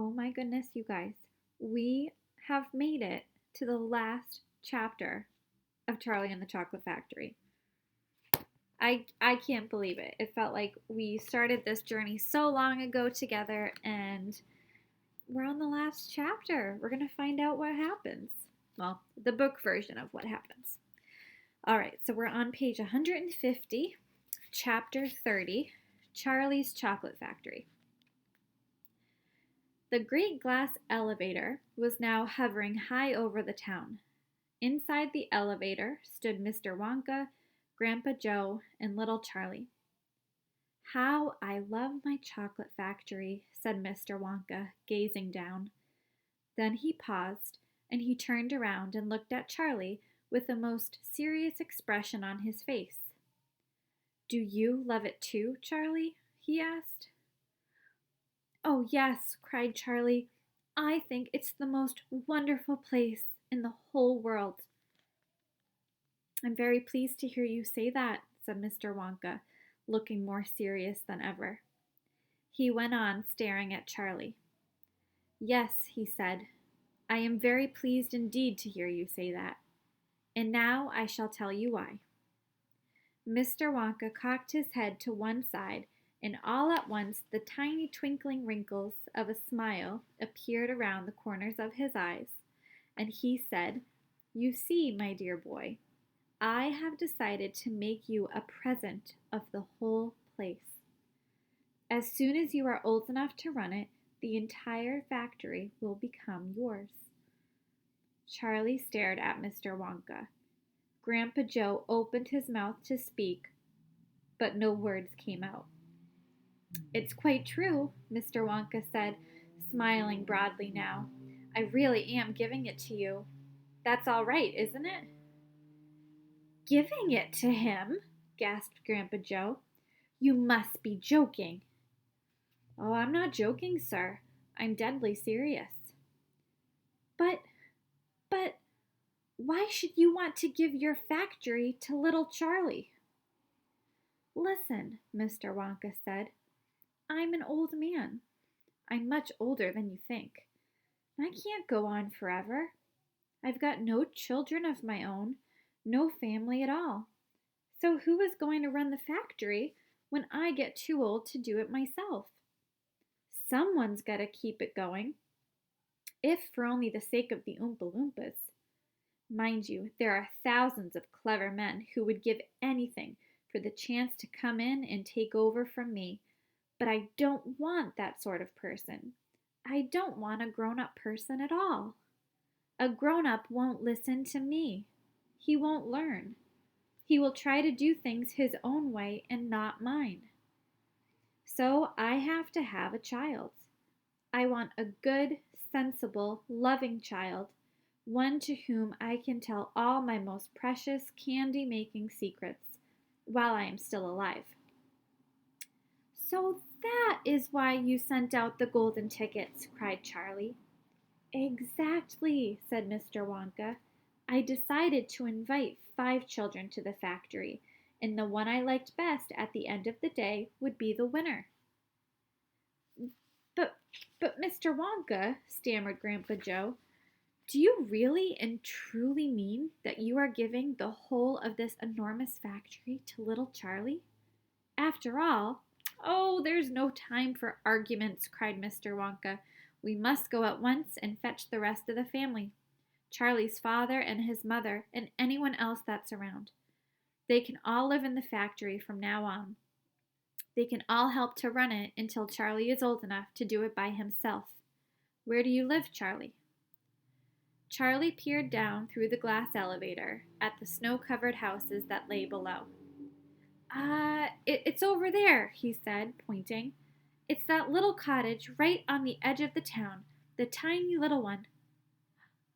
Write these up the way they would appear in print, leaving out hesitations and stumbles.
Oh my goodness, you guys. We have made it to the last chapter of Charlie and the Chocolate Factory. I can't believe it. It felt like we started this journey so long ago together and we're on the last chapter. We're going to find out what happens. Well, the book version of what happens. All right, so we're on page 150, chapter 30, Charlie's Chocolate Factory. The great glass elevator was now hovering high over the town. Inside the elevator stood Mr. Wonka, Grandpa Joe, and little Charlie. "How I love my chocolate factory," said Mr. Wonka, gazing down. Then he paused, and he turned around and looked at Charlie with a most serious expression on his face. "Do you love it too, Charlie?" he asked. "Oh, yes," cried Charlie. "I think it's the most wonderful place in the whole world." "I'm very pleased to hear you say that," said Mr. Wonka, looking more serious than ever. He went on staring at Charlie. "Yes," he said, "I am very pleased indeed to hear you say that. And now I shall tell you why." Mr. Wonka cocked his head to one side, and all at once the tiny twinkling wrinkles of a smile appeared around the corners of his eyes, and he said, "You see, my dear boy, I have decided to make you a present of the whole place. As soon as you are old enough to run it, the entire factory will become yours." Charlie stared at Mr. Wonka. Grandpa Joe opened his mouth to speak, but no words came out. "It's quite true," Mr. Wonka said, smiling broadly now. "I really am giving it to you. That's all right, isn't it?" "Giving it to him?" gasped Grandpa Joe. "You must be joking." "Oh, I'm not joking, sir. I'm deadly serious." But, but, why should you want to give your factory to little Charlie?" "Listen," Mr. Wonka said. "I'm an old man. I'm much older than you think. I can't go on forever. I've got no children of my own, no family at all. So who is going to run the factory when I get too old to do it myself? Someone's got to keep it going, if for only the sake of the Oompa Loompas. Mind you, there are thousands of clever men who would give anything for the chance to come in and take over from me, but I don't want that sort of person. I don't want a grown-up person at all. A grown-up won't listen to me. He won't learn. He will try to do things his own way and not mine. So I have to have a child. I want a good, sensible, loving child, one to whom I can tell all my most precious candy-making secrets while I am still alive." "So that is why you sent out the golden tickets," cried Charlie. "Exactly," said Mr. Wonka. "I decided to invite 5 children to the factory, and the one I liked best at the end of the day would be the winner." But, but Mr. Wonka," stammered Grandpa Joe, "do you really and truly mean that you are giving the whole of this enormous factory to little Charlie? After all—" "Oh, there's no time for arguments," cried Mr. Wonka. "We must go at once and fetch the rest of the family. Charlie's father and his mother and anyone else that's around. They can all live in the factory from now on. They can all help to run it until Charlie is old enough to do it by himself. Where do you live, Charlie?" Charlie peered down through the glass elevator at the snow-covered houses that lay below. It's over there," he said, pointing. "It's that little cottage right on the edge of the town, the tiny little one."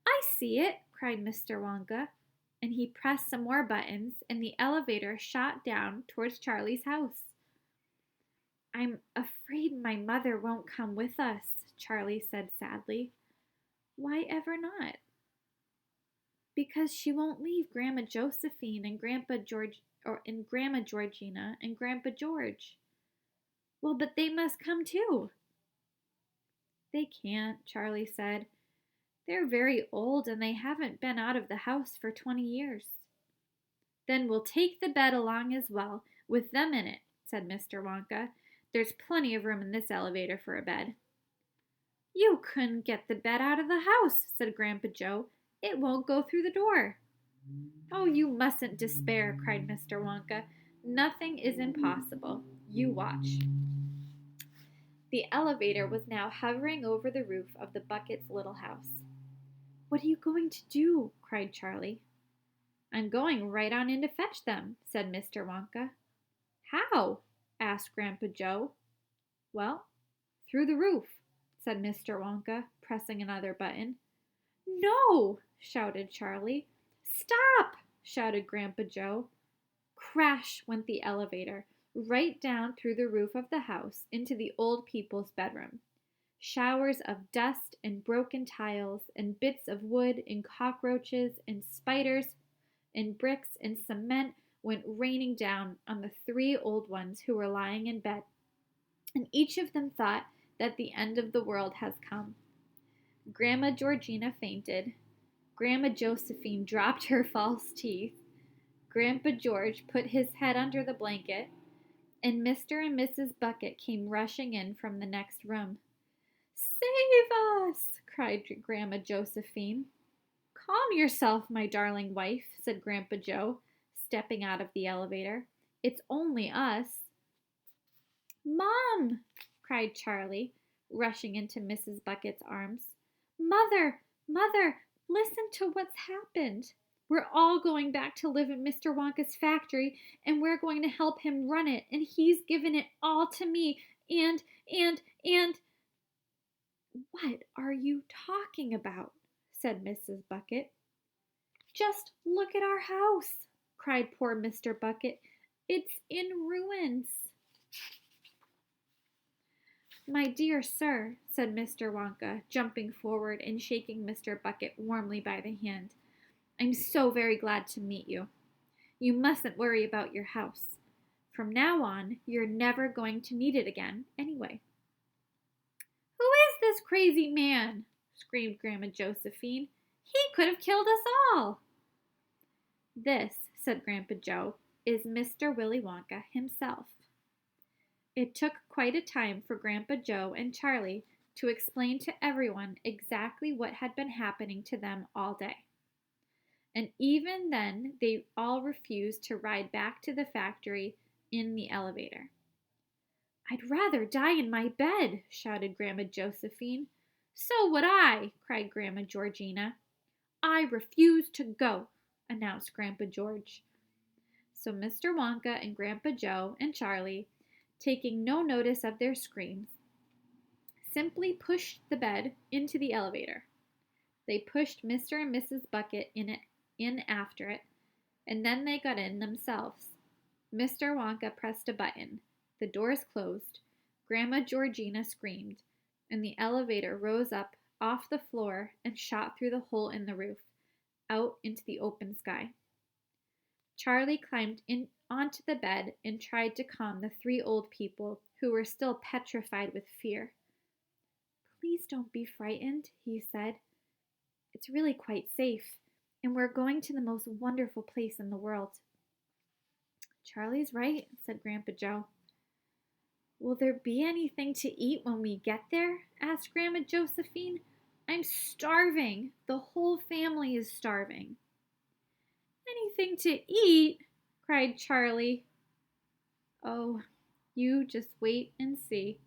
"I see it," cried Mr. Wonka, and he pressed some more buttons, and the elevator shot down towards Charlie's house. "I'm afraid my mother won't come with us," Charlie said sadly. "Why ever not?" "Because she won't leave Grandma Josephine and Grandpa Grandma Georgina and Grandpa George." "Well, but they must come too." They can't, Charlie said. They're very old and they haven't been out of the house for 20 years. Then we'll take the bed along as well, with them in it, said Mr. Wonka. There's plenty of room in this elevator for a bed. You couldn't get the bed out of the house, said Grandpa Joe. It won't go through the door. Oh, you mustn't despair, cried Mr. Wonka. Nothing is impossible. You watch. The elevator was now hovering over the roof of the Bucket's little house. What are you going to do? Cried Charlie. I'm going right on in to fetch them, said Mr. Wonka. How? Asked Grandpa Joe. Well, through the roof, said Mr. Wonka, pressing another button. No! Shouted Charlie. Stop! Shouted Grandpa Joe. Crash went the elevator, right down through the roof of the house into the old people's bedroom. Showers of dust and broken tiles and bits of wood and cockroaches and spiders and bricks and cement went raining down on the three old ones who were lying in bed, and each of them thought that the end of the world has come. Grandma Georgina fainted. Grandma Josephine dropped her false teeth. Grandpa George put his head under the blanket, and Mr. and Mrs. Bucket came rushing in from the next room. Save us! Cried Grandma Josephine. Calm yourself, my darling wife, said Grandpa Joe, stepping out of the elevator. It's only us. Mom! Cried Charlie, rushing into Mrs. Bucket's arms. Mother! Mother! Listen to what's happened. We're all going back to live in Mr. Wonka's factory, and we're going to help him run it, and he's given it all to me, and... What are you talking about? Said Mrs. Bucket. Just look at our house, cried poor Mr. Bucket. It's in ruins. My dear sir, said Mr. Wonka, jumping forward and shaking Mr. Bucket warmly by the hand, I'm so very glad to meet you. You mustn't worry about your house. From now on, you're never going to need it again, anyway. Who is this crazy man? Screamed Grandma Josephine. He could have killed us all. This, said Grandpa Joe, is Mr. Willy Wonka himself. It took quite a time for Grandpa Joe and Charlie to explain to everyone exactly what had been happening to them all day. And even then, they all refused to ride back to the factory in the elevator. I'd rather die in my bed, shouted Grandma Josephine. So would I, cried Grandma Georgina. I refuse to go, announced Grandpa George. So Mr. Wonka and Grandpa Joe and Charlie, taking no notice of their screams, simply pushed the bed into the elevator. They pushed Mr. and Mrs. Bucket in after it, and then they got in themselves. Mr. Wonka pressed a button. The doors closed. Grandma Georgina screamed, and the elevator rose up off the floor and shot through the hole in the roof, out into the open sky. Charlie climbed in onto the bed and tried to calm the three old people who were still petrified with fear. Please don't be frightened, he said. It's really quite safe, and we're going to the most wonderful place in the world. Charlie's right, said Grandpa Joe. Will there be anything to eat when we get there? Asked Grandma Josephine. I'm starving. The whole family is starving. Anything to eat? Cried Charlie. Oh, you just wait and see.